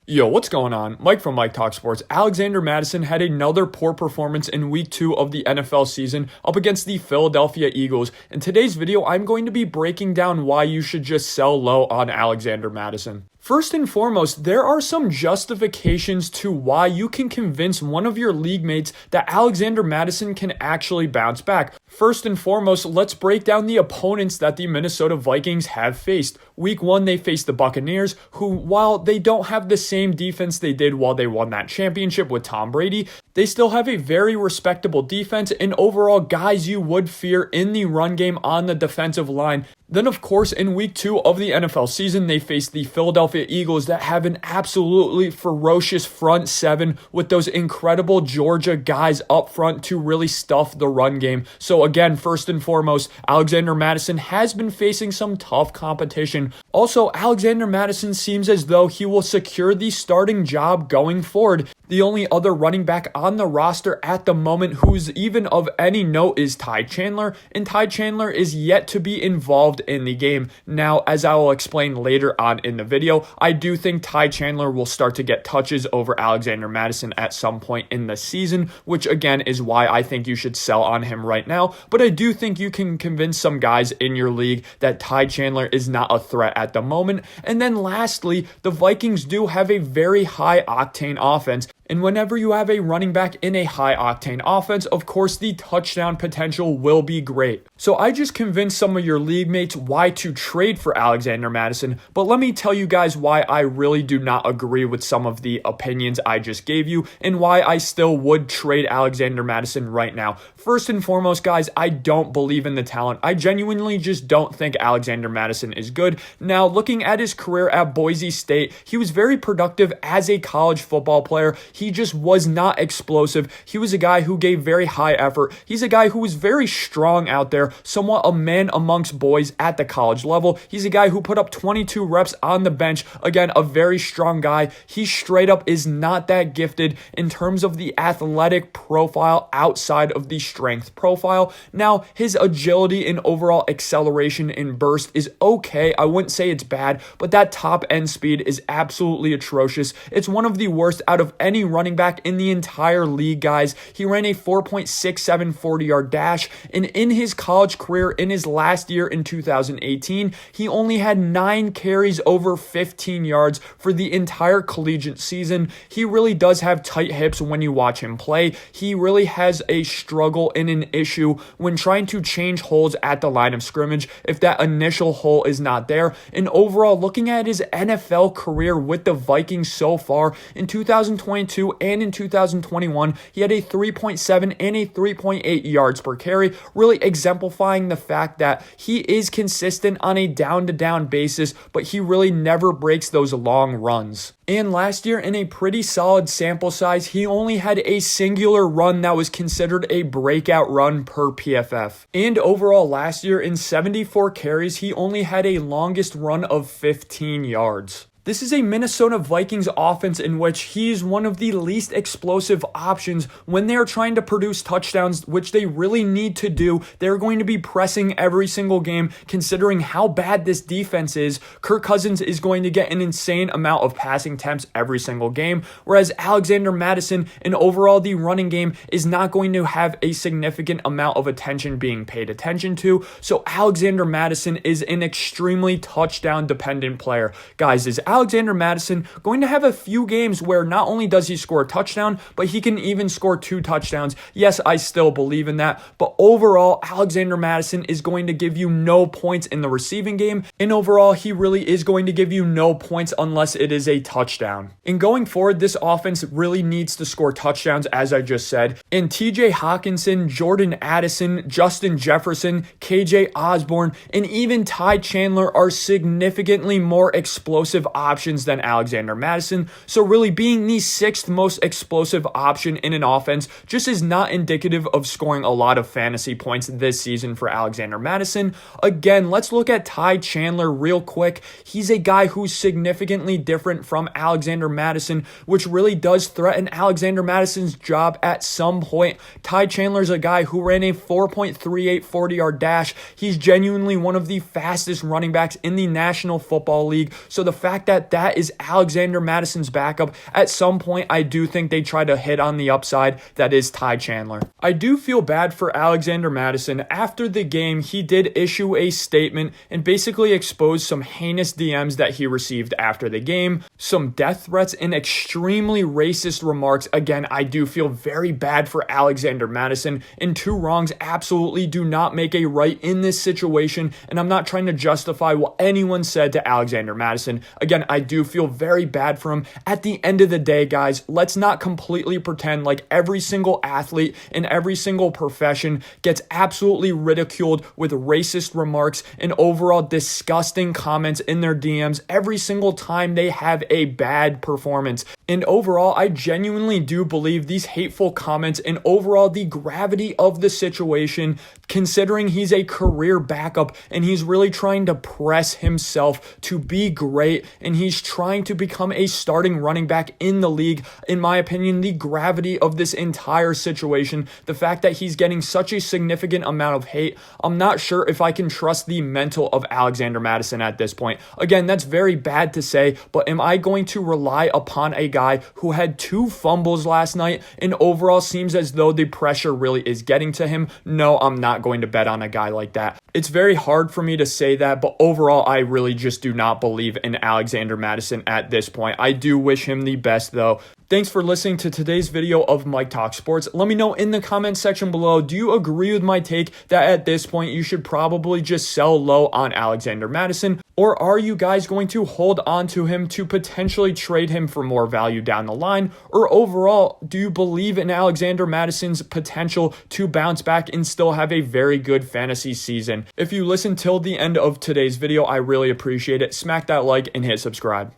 Yo, what's going on? Mike from Mike Talk Sports. Alexander Mattison had another poor performance in week 2 of the NFL season up against the Philadelphia Eagles. In today's video, I'm going to be breaking down why you should just sell low on Alexander Mattison. First and foremost, there are some justifications to why you can convince one of your league mates that Alexander Mattison can actually bounce back. First and foremost, let's break down the opponents that the Minnesota Vikings have faced. Week 1, they faced the Buccaneers, who, while they don't have the same defense they did while they won that championship with Tom Brady, they still have a very respectable defense and overall guys you would fear in the run game on the defensive line. Then, of course, in week 2 of the NFL season, they faced the Philadelphia Eagles that have an absolutely ferocious front seven with those incredible Georgia guys up front to really stuff the run game. So again, first and foremost, Alexander Mattison has been facing some tough competition. Also, Alexander Mattison seems as though he will secure the starting job going forward. The only other running back on the roster at the moment who's even of any note is Ty Chandler, and Ty Chandler is yet to be involved in the game. Now, as I will explain later on in the video, I do think Ty Chandler will start to get touches over Alexander Mattison at some point in the season, which again is why I think you should sell on him right now. But I do think you can convince some guys in your league that Ty Chandler is not a threat at the moment. And then lastly, the Vikings do have a very high octane offense. And whenever you have a running back in a high-octane offense, of course, the touchdown potential will be great. So I just convinced some of your league mates why to trade for Alexander Mattison, but let me tell you guys why I really do not agree with some of the opinions I just gave you and why I still would trade Alexander Mattison right now. First and foremost, guys, I don't believe in the talent. I genuinely just don't think Alexander Mattison is good. Now, looking at his career at Boise State, he was very productive as a college football player. He just was not explosive. He was a guy who gave very high effort. He's a guy who was very strong out there, somewhat a man amongst boys at the college level. He's a guy who put up 22 reps on the bench. Again, a very strong guy. He straight up is not that gifted in terms of the athletic profile outside of the strength profile. Now, his agility and overall acceleration and burst is okay. I wouldn't say it's bad, but that top end speed is absolutely atrocious. It's one of the worst out of any running back in the entire league, guys. He ran a 4.67 40-yard dash, and in his college career, in his last year in 2018, he only had 9 carries over 15 yards for the entire collegiate season. He really does have tight hips when you watch him play. He really has a struggle and an issue when trying to change holes at the line of scrimmage if that initial hole is not there. And overall, looking at his NFL career with the Vikings so far, in 2022 and in 2021, he had a 3.7 and a 3.8 yards per carry, really exemplifying the fact that he is consistent on a down-to-down basis, but he really never breaks those long runs. And last year, in a pretty solid sample size, he only had a singular run that was considered a breakout run per PFF. And overall, last year, in 74 carries, he only had a longest run of 15 yards. This is a Minnesota Vikings offense in which he's one of the least explosive options when they are trying to produce touchdowns, which they really need to do. They're going to be pressing every single game, considering how bad this defense is. Kirk Cousins is going to get an insane amount of passing attempts every single game, whereas Alexander Mattison and overall the running game is not going to have a significant amount of attention being paid attention to. So Alexander Mattison is an extremely touchdown-dependent player. Guys, is Alexander Mattison going to have a few games where not only does he score a touchdown, but he can even score 2 touchdowns? Yes, I still believe in that, but overall, Alexander Mattison is going to give you no points in the receiving game, and overall, he really is going to give you no points unless it is a touchdown. And going forward, this offense really needs to score touchdowns, as I just said, and TJ Hawkinson, Jordan Addison, Justin Jefferson, KJ Osborne, and even Ty Chandler are significantly more explosive options than Alexander Mattison. So really being the 6th most explosive option in an offense just is not indicative of scoring a lot of fantasy points this season for Alexander Mattison. Again, let's look at Ty Chandler real quick. He's a guy who's significantly different from Alexander Mattison, which really does threaten Alexander Mattison's job at some point. Ty Chandler's a guy who ran a 4.38 40-yard dash. He's genuinely one of the fastest running backs in the National Football League. So the fact that that is Alexander Mattison's backup. At some point, I do think they try to hit on the upside. That is Ty Chandler. I do feel bad for Alexander Mattison. After the game, he did issue a statement and basically expose some heinous DMs that he received after the game, some death threats, and extremely racist remarks. Again, I do feel very bad for Alexander Mattison, and two wrongs absolutely do not make a right in this situation, and I'm not trying to justify what anyone said to Alexander Mattison. Again, I do feel very bad for him. At the end of the day, guys, let's not completely pretend like every single athlete in every single profession gets absolutely ridiculed with racist remarks and overall disgusting comments in their DMs every single time they have a bad performance. And overall, I genuinely do believe these hateful comments and overall the gravity of the situation, considering he's a career backup and he's really trying to press himself to be great and he's trying to become a starting running back in the league. In my opinion, the gravity of this entire situation, the fact that he's getting such a significant amount of hate, I'm not sure if I can trust the mental of Alexander Mattison at this point. Again, that's very bad to say, but am I going to rely upon a guy who had 2 fumbles last night and overall seems as though the pressure really is getting to him? No, I'm not going to bet on a guy like that. It's very hard for me to say that, but overall, I really just do not believe in Alexander Mattison at this point. I do wish him the best, though. Thanks for listening to today's video of Mike Talks Sports. Let me know in the comment section below, do you agree with my take that at this point you should probably just sell low on Alexander Mattison? Or are you guys going to hold on to him to potentially trade him for more value down the line? Or overall, do you believe in Alexander Mattison's potential to bounce back and still have a very good fantasy season? If you listen till the end of today's video, I really appreciate it. Smack that like and hit subscribe.